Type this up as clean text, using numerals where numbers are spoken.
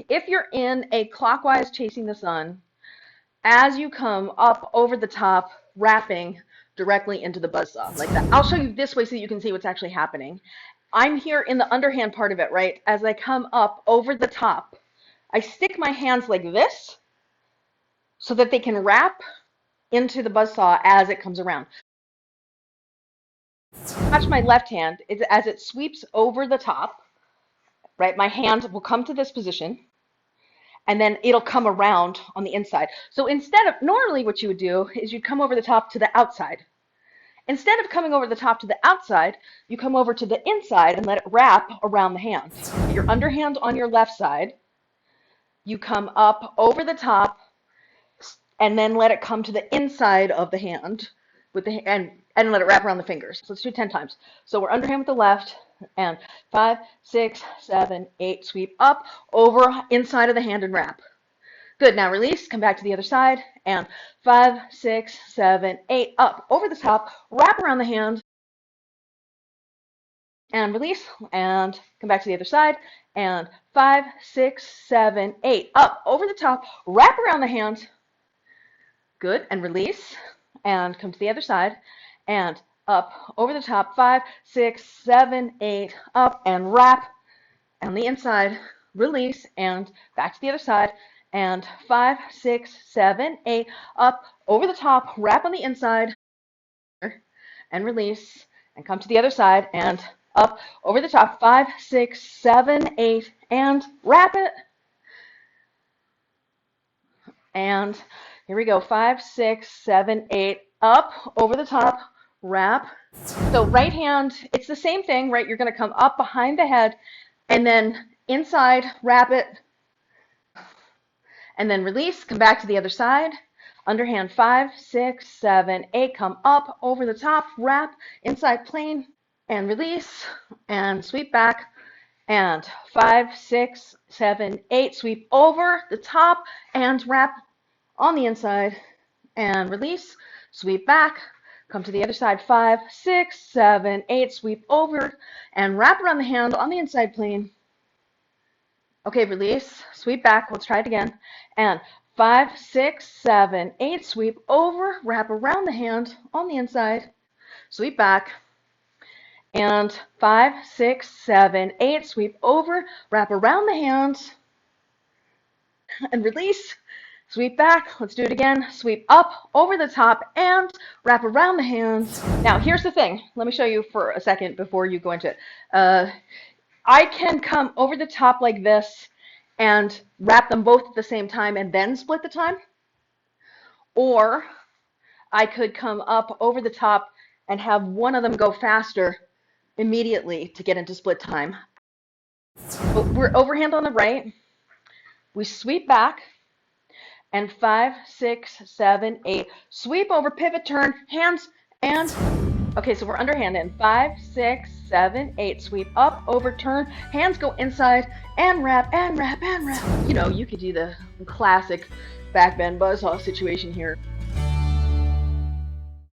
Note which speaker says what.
Speaker 1: if you're in a clockwise chasing the sun, as you come up over the top, wrapping directly into the buzzsaw like that. I'll show you this way so you can see what's actually happening. I'm here in the underhand part of it, right? As I come up over the top, I stick my hands like this so that they can wrap into the buzzsaw as it comes around. Watch my left hand as it sweeps over the top, right? My hand will come to this position, and then it'll come around on the inside. So instead of, normally what you would do is you'd come over the top to the outside. Instead of coming over the top to the outside, you come over to the inside and let it wrap around the hand. Your underhand on your left side, you come up over the top and then let it come to the inside of the hand with the and let it wrap around the fingers. So let's do 10 times. So we're underhand with the left, and 5, 6, 7, 8, sweep up, over, inside of the hand and wrap. Good, now release, come back to the other side, and 5, 6, 7, 8, up, over the top, wrap around the hand, and release, and come back to the other side, and 5, 6, 7, 8, up, over the top, wrap around the hand. Good, and release, and come to the other side, and up, over the top, 5, 6, 7, 8, up, and wrap on the inside, release, and back to the other side, and 5, 6, 7, 8, up, over the top, wrap on the inside, and release, and come to the other side, and up, over the top, 5, 6, 7, 8, and wrap it, and here we go, 5, 6, 7, 8, up, over the top, wrap. So right hand, it's the same thing, right? You're going to come up behind the head, and then inside, wrap it, and then release, come back to the other side. Underhand, 5, 6, 7, 8, come up, over the top, wrap, inside plane, and release, and sweep back, and 5, 6, 7, 8, sweep over the top, and wrap on the inside, and release, sweep back, come to the other side, 5, 6, 7, 8, sweep over, and wrap around the hand on the inside plane. Okay, release, sweep back, let's try it again, and 5, 6, 7, 8, sweep over, wrap around the hand on the inside, sweep back, and 5, 6, 7, 8, sweep over, wrap around the hand, and release, sweep back, let's do it again, sweep up, over the top, and wrap around the hands. Now, here's the thing. Let me show you for a second before you go into it. I can come over the top like this and wrap them both at the same time and then split the time. Or I could come up over the top and have one of them go faster immediately to get into split time. But we're overhand on the right. We sweep back. And 5, 6, 7, 8, sweep over, pivot, turn, hands, and, okay, so we're underhand in 5, 6, 7, 8, sweep up, over, turn, hands go inside, and wrap, and wrap, and wrap. You know, you could do the classic back bend buzzsaw situation here.